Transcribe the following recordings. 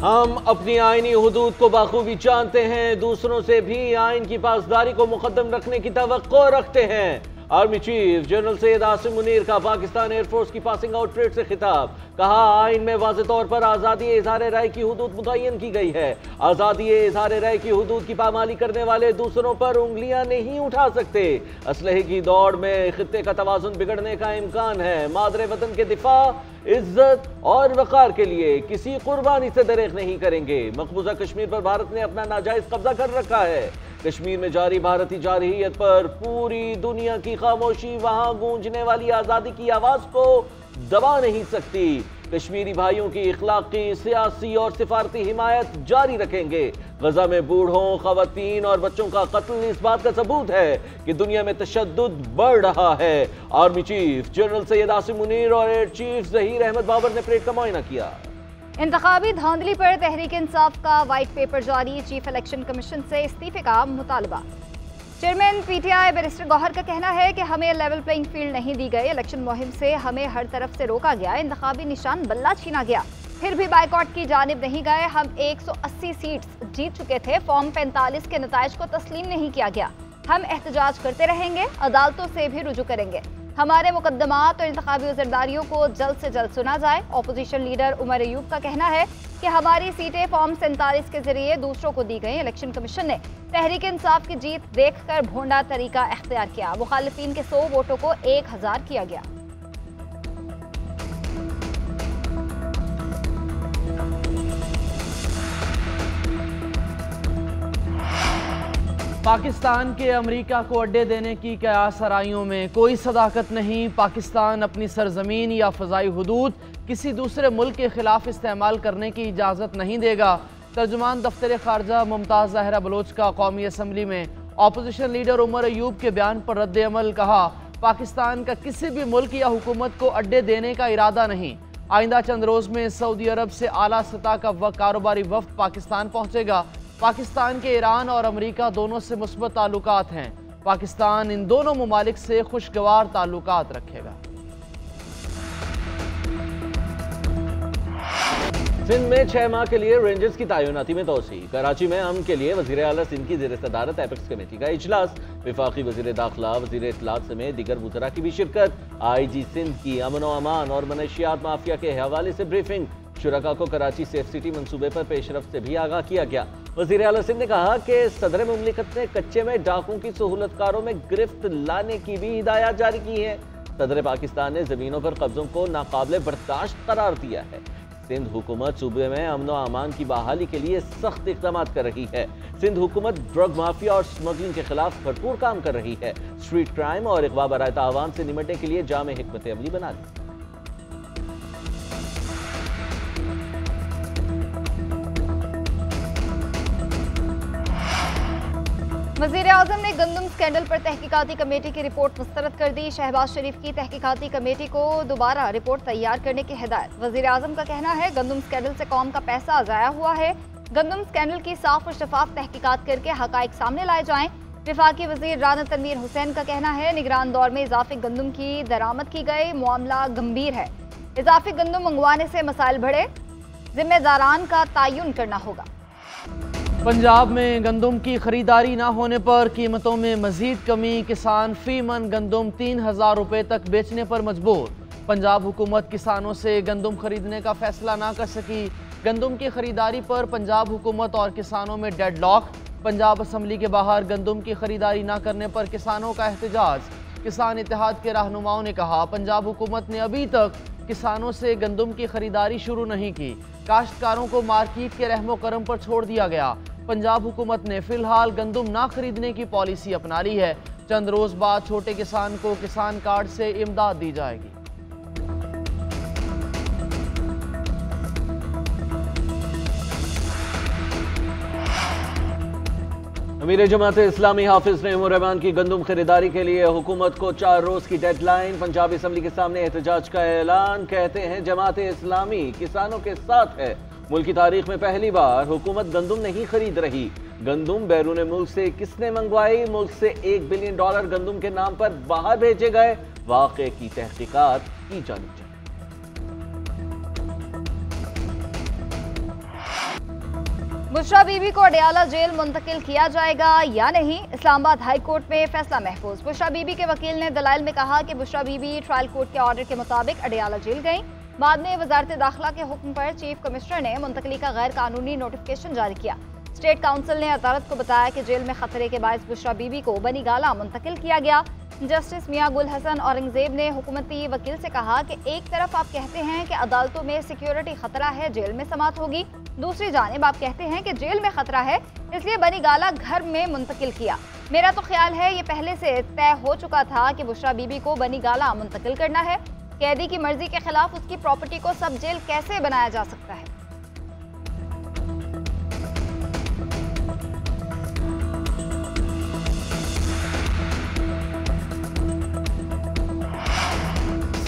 हम अपनी आईनी हुदूद को बाखूबी जानते हैं, दूसरों से भी आइन की पासदारी को मुकद्दम रखने की तवक्को रखते हैं। Army chief general Syed Asim Munir का पाकिस्तान एयरफोर्स की पासिंग आउट परेड से खिताब। कहा, आइन में वाज़ेह तौर पर आज़ादी इज़हार राय की हुदूद मुतय्यन की गई है। आज़ादी इज़हार राय की हुदूद की पामाली करने वाले दूसरों पर उंगलियां नहीं उठा सकते। असलहे की दौड़ में खित्ते का तवाज़ुन बिगड़ने का इम्कान है। मादरे वतन के दिफा, इज्जत और वक़ार के लिए किसी कुर्बानी से दरेक नहीं करेंगे। मकबूजा कश्मीर पर भारत ने अपना नाजायज कब्जा कर रखा है। कश्मीर में जारी भारतीय जारहियत पर पूरी दुनिया की खामोशी वहां गूंजने वाली आज़ादी की आवाज़ को दबा नहीं सकती। कश्मीरी भाइयों की इखलाकी, सियासी और सिफारती हिमायत जारी रखेंगे। गजा में बूढ़ों, खवातीन और बच्चों का कत्ल इस बात का सबूत है कि दुनिया में तशद्दुद बढ़ रहा है। Army chief general Syed Asim Munir और एयर चीफ ज़हीर अहमद बाबर ने परेड का मुआयना किया। इंतखाबी धांधली पर तहरीक इंसाफ का वाइट पेपर जारी, चीफ इलेक्शन कमीशन से इस्तीफे का मुतालबा। चेयरमैन पीटीआई बैरिस्टर गौहर का कहना है कि हमें लेवल प्लेइंग फील्ड नहीं दी गई, इलेक्शन मुहिम से हमें हर तरफ से रोका गया, इंतखाबी निशान बल्ला छीना गया, फिर भी बाइकआउट की जानिब नहीं गए। हम 180 सीट्स जीत चुके थे, फॉर्म 45 के नताइज को तस्लीम नहीं किया गया। हम एहतजाज करते रहेंगे, अदालतों से भी रुजू करेंगे। हमारे मुकदमात और इंतखाबी उज़रदारियों को जल्द से जल्द सुना जाए। अपोजिशन लीडर उमर अयूब का कहना है कि हमारी सीटें फॉर्म 47 के जरिए दूसरों को दी गई। इलेक्शन कमीशन ने तहरीक इंसाफ की जीत देखकर भोंडा तरीका इख्तियार किया। मुखालिफिन के 100 वोटों को 1000 किया गया। पाकिस्तान के अमेरिका को अड्डे देने की कयास आराइयों में कोई सदाकत नहीं। पाकिस्तान अपनी सरजमीन या फ़ज़ाई हुदूद किसी दूसरे मुल्क के खिलाफ इस्तेमाल करने की इजाज़त नहीं देगा। तर्जुमान दफ्तर ख़ारजा मुमताज़ ज़ाहिरा बलोच का कौमी असम्बली में अपोजिशन लीडर उमर अयूब के बयान पर रद्द अमल। कहा, पाकिस्तान का किसी भी मुल्क या हुकूमत को अड्डे देने का इरादा नहीं। आइंदा चंद रोज़ में सऊदी अरब से आला सतह का कारोबारी वफ्द पाकिस्तान पहुँचेगा। पाकिस्तान के ईरान और अमेरिका दोनों से मुस्बत ताल्लुकात हैं। पाकिस्तान इन दोनों ममालिक से खुशगवार ताल्लुकात रखेगा। सिंध में 6 माह के लिए रेंजर्स की तैनाती में तोसी। कराची में अमन के लिए वज़ीर आला सिंध की ज़ेर सदारत एपेक्स कमेटी का इजलास। वफाकी वज़ीर दाखिला, वज़ीर इत्तलात समेत दीगर वज़रा की भी शिरकत। IG सिंध की अमन व अमान और मनशियात माफिया के हवाले से ब्रीफिंग। शुरका को कराची सेफ सिटी मंसूबे पर पेशरफ्त से भी आगाह किया गया। वज़ीर आला सिंध ने कहा कि सदर मुमलिकत ने कच्चे में डाकुओं की सहूलतकारों में गिरफ्त लाने की भी हिदायत जारी की है। सदर पाकिस्तान ने ज़मीनों पर कब्जों को नाकाबिले बर्दाश्त करार दिया है। सिंध हुकूमत सूबे में अमन व अमान की बहाली के लिए सख्त इक़दाम कर रही है। सिंध हुकूमत ड्रग माफिया और स्मगलिंग के खिलाफ भरपूर काम कर रही है। स्ट्रीट क्राइम और इग़वा बराए आवाम से निमटने के लिए जामे हिकमत अमली बना ली। वज़ीर आज़म ने गंदम स्कैंडल पर तहकीकाती कमेटी की रिपोर्ट मुस्तरद कर दी। शहबाज शरीफ की तहकीकाती कमेटी को दोबारा रिपोर्ट तैयार करने की हिदायत। वज़ीर आज़म का कहना है, गंदम स्कैंडल से कौम का पैसा ज़ाया हुआ है। गंदम स्कैंडल की साफ और शफाफ तहकीकात करके हक़ाइक़ सामने लाए जाएं। वफाकी वज़ीर राना तनवीर हुसैन का कहना है, निगरान दौर में इजाफी गंदम की दरामद की गई, मामला गंभीर है। इजाफी गंदम मंगवाने से मसाइल बढ़े, जिम्मेदारान का तयन करना होगा। पंजाब में गंदम की खरीदारी न होने पर कीमतों में मजीद कमी। किसान फी मन गंदम 3000 रुपये तक बेचने पर मजबूर। पंजाब हुकूमत किसानों से गंदम खरीदने का फैसला ना कर सकी। गंदम की खरीदारी पर पंजाब हुकूमत और किसानों में डेडलॉक। पंजाब असम्बली के बाहर गंदम की खरीदारी न करने पर किसानों का एहतजाज। किसान इत्तेहाद के रहनुमाओं ने कहा, पंजाब हुकूमत ने अभी तक किसानों से गंदम की खरीदारी शुरू नहीं की। काश्तकारों को मार्केट के रहमो करम पर छोड़ दिया गया। पंजाब हुकूमत ने फिलहाल गंदम ना खरीदने की पॉलिसी अपना ली है। चंद रोज बाद छोटे किसान को किसान कार्ड से इमदाद दी जाएगी। अमीर जमात इस्लामी हाफिज नईमुर रहमान की गंदम खरीदारी के लिए हुकूमत को 4 रोज की डेडलाइन। पंजाब असम्बली के सामने एहतजाज का ऐलान। कहते हैं, जमात इस्लामी किसानों के साथ है। मुल्क की तारीख में पहली बार हुकूमत गंदम नहीं खरीद रही। गंदम बैरून मुल्क से किसने मंगवाई? मुल्क से $1 बिलियन गंदम के नाम पर बाहर भेजे गए। वाक़े की तहकीकात की जानी चाहिए। बुशरा बीबी को अडयाला जेल मुंतकिल किया जाएगा या नहीं, इस्लामाबाद हाई कोर्ट में फैसला महफूज। बुशरा बीबी के वकील ने दलाइल में कहा कि बुशरा बीबी ट्रायल कोर्ट के ऑर्डर के मुताबिक अडयाला जेल गई। बाद में वजारत दाखिला के हुक्म पर चीफ कमिश्नर ने मुंतकली का गैर कानूनी नोटिफिकेशन जारी किया। स्टेट काउंसिल ने अदालत को बताया कि जेल में खतरे के बायस बुशरा बीबी को बनी गाला मुंतकिल किया गया। जस्टिस मियां गुल हसन औरंगजेब ने हुकूमती वकील से कहा कि एक तरफ आप कहते हैं कि अदालतों में सिक्योरिटी खतरा है, जेल में समात होगी, दूसरी जानिब आप कहते हैं कि जेल में खतरा है इसलिए बनी गाला घर में मुंतकिल किया। मेरा तो ख्याल है ये पहले से तय हो चुका था कि बुशरा बीबी को बनी गाला मुंतकिल करना है। कैदी की मर्जी के खिलाफ उसकी प्रॉपर्टी को सब जेल कैसे बनाया जा सकता है।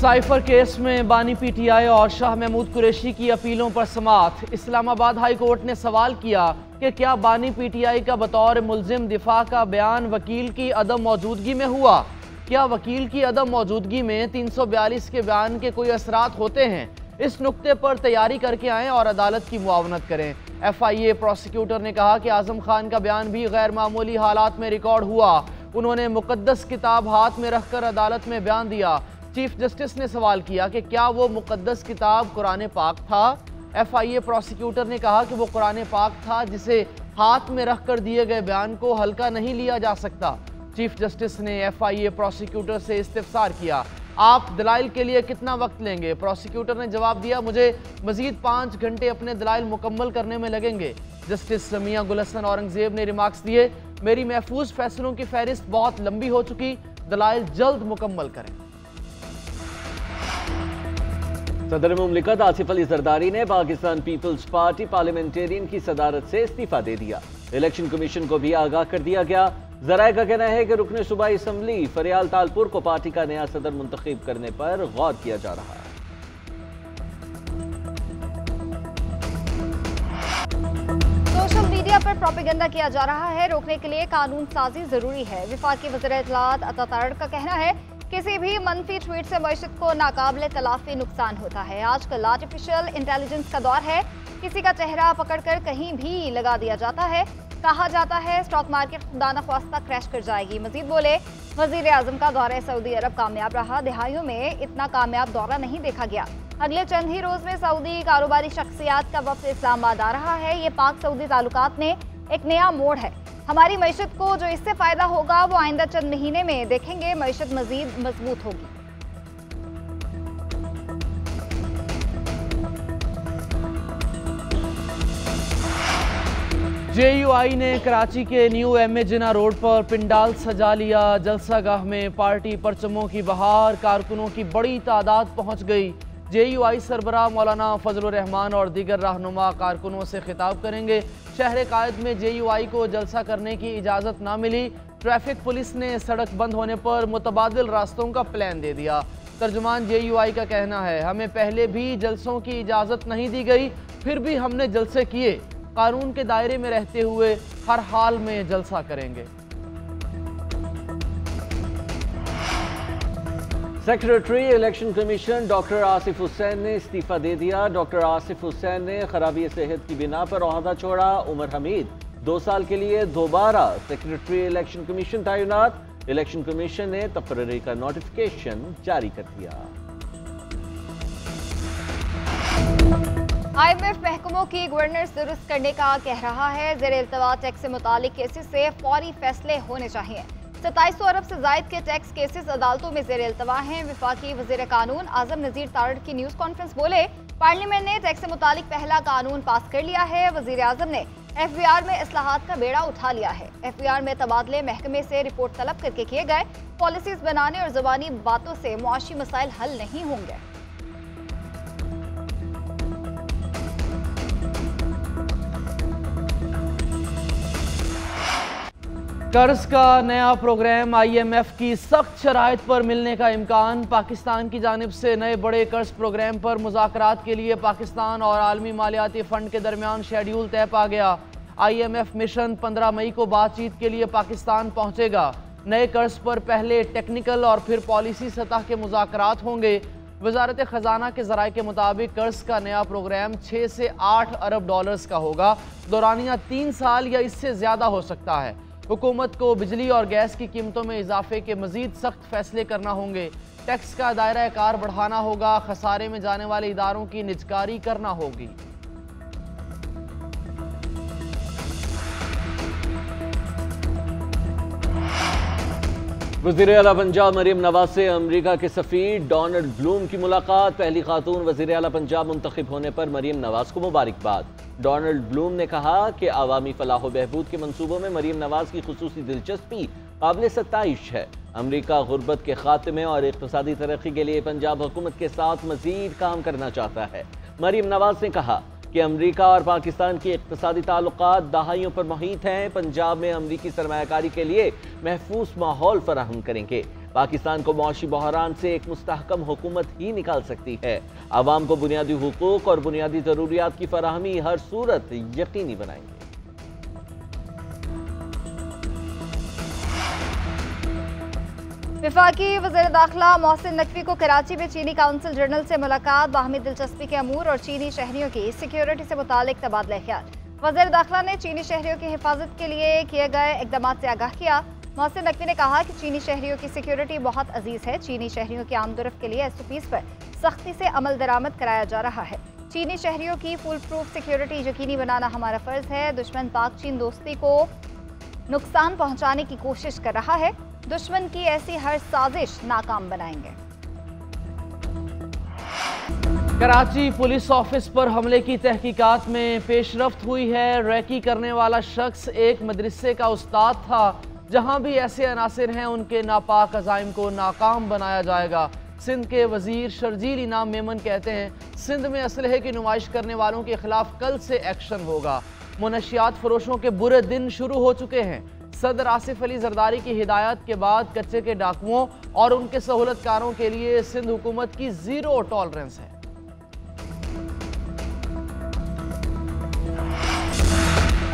साइफर केस में बानी पीटीआई और शाह महमूद कुरैशी की अपीलों पर समाअत। इस्लामाबाद हाई कोर्ट ने सवाल किया कि क्या बानी पीटीआई का बतौर मुल्जिम दिफा का बयान वकील की अदम मौजूदगी में हुआ? क्या वकील की अदम मौजूदगी में 342 के बयान के कोई असरात होते हैं? इस नुक्ते पर तैयारी करके आएँ और अदालत की मुआवनत करें। FIA प्रोसिक्यूटर ने कहा कि आजम खान का बयान भी गैर मामूली हालात में रिकॉर्ड हुआ। उन्होंने मुकद्दस किताब हाथ में रखकर अदालत में बयान दिया। चीफ जस्टिस ने सवाल किया कि क्या वो मुकद्दस किताब कुरान पाक था? FIA प्रोसिक्यूटर ने कहा कि वो कुरान पाक था जिसे हाथ में रखकर दिए गए बयान को हल्का नहीं लिया जा सकता। चीफ जस्टिस ने FIA प्रोसिक्यूटर से इस्तिफसार किया, आप दलाइल के लिए कितना वक्त लेंगे? प्रोसिक्यूटर ने जवाब दिया, मुझे मजीद 5 घंटे अपने दलाइल मुकम्मल करने में लगेंगे। जस्टिस मियां गुल हसन औरंगजेब ने रिमार्क्स दिए, मेरी महफूज फैसलों की फहरिस्त बहुत लंबी हो चुकी, दलाइल जल्द मुकम्मल करें। सदर मुमलिकत आसिफ अली जरदारी ने पाकिस्तान पीपल्स पार्टी पार्लियामेंटेरियन की सदारत से इस्तीफा दे दिया। इलेक्शन कमीशन को भी आगाह कर दिया गया। जराए का कहना है कि रुकने सूबाई असम्बली फरियाल तालपुर को पार्टी का नया सदर मुंतखब करने पर गौर किया जा रहा है। सोशल मीडिया पर प्रोपेगेंडा किया जा रहा है, रोकने के लिए कानून साजी जरूरी है। वफाकी वज़ीर इत्तलात अता तारड़ का कहना है किसी भी मनफी ट्वीट से मईशत को नाकाबिले तलाफी नुकसान होता है। आजकल आर्टिफिशियल इंटेलिजेंस का दौर है, किसी का चेहरा पकड़कर कहीं भी लगा दिया जाता है। कहा जाता है स्टॉक मार्केट खुदा न ख्वास्ता क्रैश कर जाएगी। मजीद बोले, वजीर आजम का दौरा सऊदी अरब कामयाब रहा, दिहाइयों में इतना कामयाब दौरा नहीं देखा गया। अगले चंद ही रोज में सऊदी कारोबारी शख्सियात का वफ्द इस्लामाबाद आ रहा है। ये पाक सऊदी ताल्लुकात में एक नया मोड़ है। हमारी मईशत को जो इससे फायदा होगा वो आइंदा चंद महीने में देखेंगे, मईशत मजीद मजबूत होगी। JUI ने कराची के न्यू MA जिना रोड पर पिंडाल सजा लिया। जलसागाह में पार्टी परचमों की बहार, कारकुनों की बड़ी तादाद पहुंच गई। JUI सरबराह मौलाना फजलुर रहमान और दीगर रहनुमा कारकुनों से खिताब करेंगे। शहर कायद में JUI को जलसा करने की इजाज़त ना मिली। ट्रैफिक पुलिस ने सड़क बंद होने पर मुतबादिल रास्तों का प्लान दे दिया। तर्जुमान JUI का कहना है, हमें पहले भी जलसों की इजाज़त नहीं दी गई, फिर भी हमने जलसे किए। कानून के दायरे में रहते हुए हर हाल में जलसा करेंगे। Secretary election commission doctor Asif Hussain ने इस्तीफा दे दिया। डॉक्टर आसिफ हुसैन ने खराबी सेहत की बिना पर ओहदा छोड़ा। उमर हमीद 2 साल के लिए दोबारा सेक्रेटरी इलेक्शन कमीशन तैनात। इलेक्शन कमीशन ने तकर्री का नोटिफिकेशन जारी कर दिया। IMF महकमों की गवर्नेंस दुरुस्त करने का कह रहा है। ज़ेर इल्तवा टैक्स से मुतालिक केसेस से फौरी फैसले होने चाहिए। 2700 अरब से जायद के टैक्स केसेस अदालतों में ज़ेर इल्तवा हैं। वफाकी वज़ीर कानून आज़म नज़ीर तारड़ की न्यूज़ कॉन्फ्रेंस बोले, पार्लियामेंट ने टैक्स से मुतालिक पहला कानून पास कर लिया है। वज़ीर आज़म ने FBR में इस्लाहात का बेड़ा उठा लिया है। FBR में तबादले महकमे से रिपोर्ट तलब करके किए गए। पॉलिसीज बनाने और ज़बानी बातों से मुआशी मसाइल हल नहीं होंगे। कर्ज का नया प्रोग्राम IMF की सख्त शराइत पर मिलने का इम्कान। पाकिस्तान की जानिब से नए बड़े कर्ज प्रोग्राम पर मुज़ाकरात के लिए पाकिस्तान और आलमी मालियाती फ़ंड के दरमियान शेड्यूल तय पा गया। IMF मिशन 15 मई को बातचीत के लिए पाकिस्तान पहुंचेगा। नए कर्ज पर पहले टेक्निकल और फिर पॉलिसी सतह के मुज़ाकरात होंगे। वजारत खजाना के ज़राए के मुताबिक कर्ज का नया प्रोग्राम 6 से 8 अरब डॉलर्स का होगा। दौरानिया 3 साल या इससे ज़्यादा हो सकता है। हुकूमत को बिजली और गैस की कीमतों में इजाफे के मजीद सख्त फैसले करना होंगे। टैक्स का दायरा कार बढ़ाना होगा। खसारे में जाने वाले इदारों की निजकारी करना होगी। वज़ीर आला पंजाब मरीम नवाज से अमेरिका के सफ़ीर डोनाल्ड ब्लूम की मुलाकात। पहली खातून वज़ीर आला पंजाब मुंतखब होने पर मरीम नवाज को मुबारकबाद। डोनाल्ड ब्लूम ने कहा कि अवामी फलाह बहबूद के मनसूबों में मरीम नवाज की खुसूसी दिलचस्पी काबिल सत्ताइश है। अमेरिका गुर्बत के खात्मे और इक़्तिसादी तरक्की के लिए पंजाब हुकूमत के साथ मज़ीद काम करना चाहता है। मरीम नवाज ने कहा कि अमेरिका और पाकिस्तान के इक़्तिसादी ताल्लुकात दहाइयों पर मुहित हैं। पंजाब में अमरीकी सरमायाकारी के लिए महफूज माहौल फराहम करेंगे। पाकिस्तान को मौशी बहरान से एक मुस्तहकम हुकूमत ही निकाल सकती है। आवाम को बुनियादी हुकूक और बुनियादी ज़रूरियात की फराहमी हर सूरत यकीनी बनाएंगे। वफाकी वज़ीर दाखिला मोहसिन नकवी को कराची में चीनी काउंसिल जनरल से मुलाकात। बाहमी दिलचस्पी के अमूर और चीनी शहरियों की सिक्योरिटी से मुतालिक तबादला ख्याल। वज़ीर दाखिला ने चीनी शहरियों की हिफाजत के लिए किए गए इक़दाम से आगाह किया। मोहसिन नकवी ने कहा कि चीनी शहरियों की सिक्योरिटी बहुत अजीज़ है। चीनी शहरियों की आमदोरफ्त के लिए SOPs पर सख्ती से अमल दरामद कराया जा रहा है। चीनी शहरियों की फुल प्रूफ सिक्योरिटी यकीनी बनाना हमारा फ़र्ज़ है। दुश्मन पाक चीन दोस्ती को नुकसान पहुँचाने की कोशिश कर रहा है। दुश्मन की ऐसी हर साजिश नाकाम बनाएंगे। कराची पुलिस ऑफिस पर हमले की तहकीकात में पेशरफ्त हुई है। रैकी करने वाला शख्स एक मदरसे का उस्ताद था। जहां भी ऐसे अनासिर हैं उनके नापाक अज़ाइम को नाकाम बनाया जाएगा। सिंध के वजीर शर्जील इनाम मेमन कहते हैं सिंध में असलहे की नुमाइश करने वालों के खिलाफ कल से एक्शन होगा। मुनशियात फरोशों के बुरे दिन शुरू हो चुके हैं। सदर आसिफ अली जरदारी की हिदायत के बाद कच्चे के डाकुओं और उनके सहूलतकारों के लिए सिंध हुकूमत की ज़ीरो टॉलरेंस है।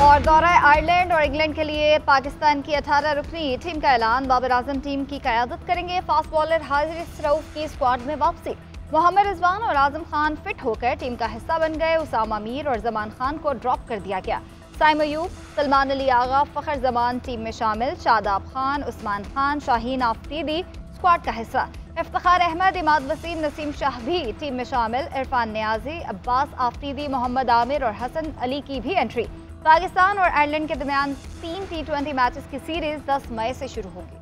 और दौरा आयरलैंड और इंग्लैंड के लिए पाकिस्तान की 18 रुकनी टीम का ऐलान। बाबर आजम टीम की क़यादत करेंगे। फास्ट बॉलर हारिस रऊफ की स्क्वाड में वापसी। मोहम्मद रिजवान और आजम खान फिट होकर टीम का हिस्सा बन गए। उसामा मीर और जमान खान को ड्रॉप कर दिया गया। साइम अयूब, सलमान अली आगा, फ़खर जमान टीम में शामिल। शादाब खान, उस्मान खान, शाहीन आफरीदी स्क्वाड का हिस्सा। इफ्तिखार अहमद, इमाद वसीम, नसीम शाह भी टीम में शामिल। इरफान नियाजी, अब्बास आफरीदी, मोहम्मद आमिर और हसन अली की भी एंट्री। पाकिस्तान और आयरलैंड के दरमियान 3 T20 मैचेस की सीरीज 10 मई से शुरू होगी।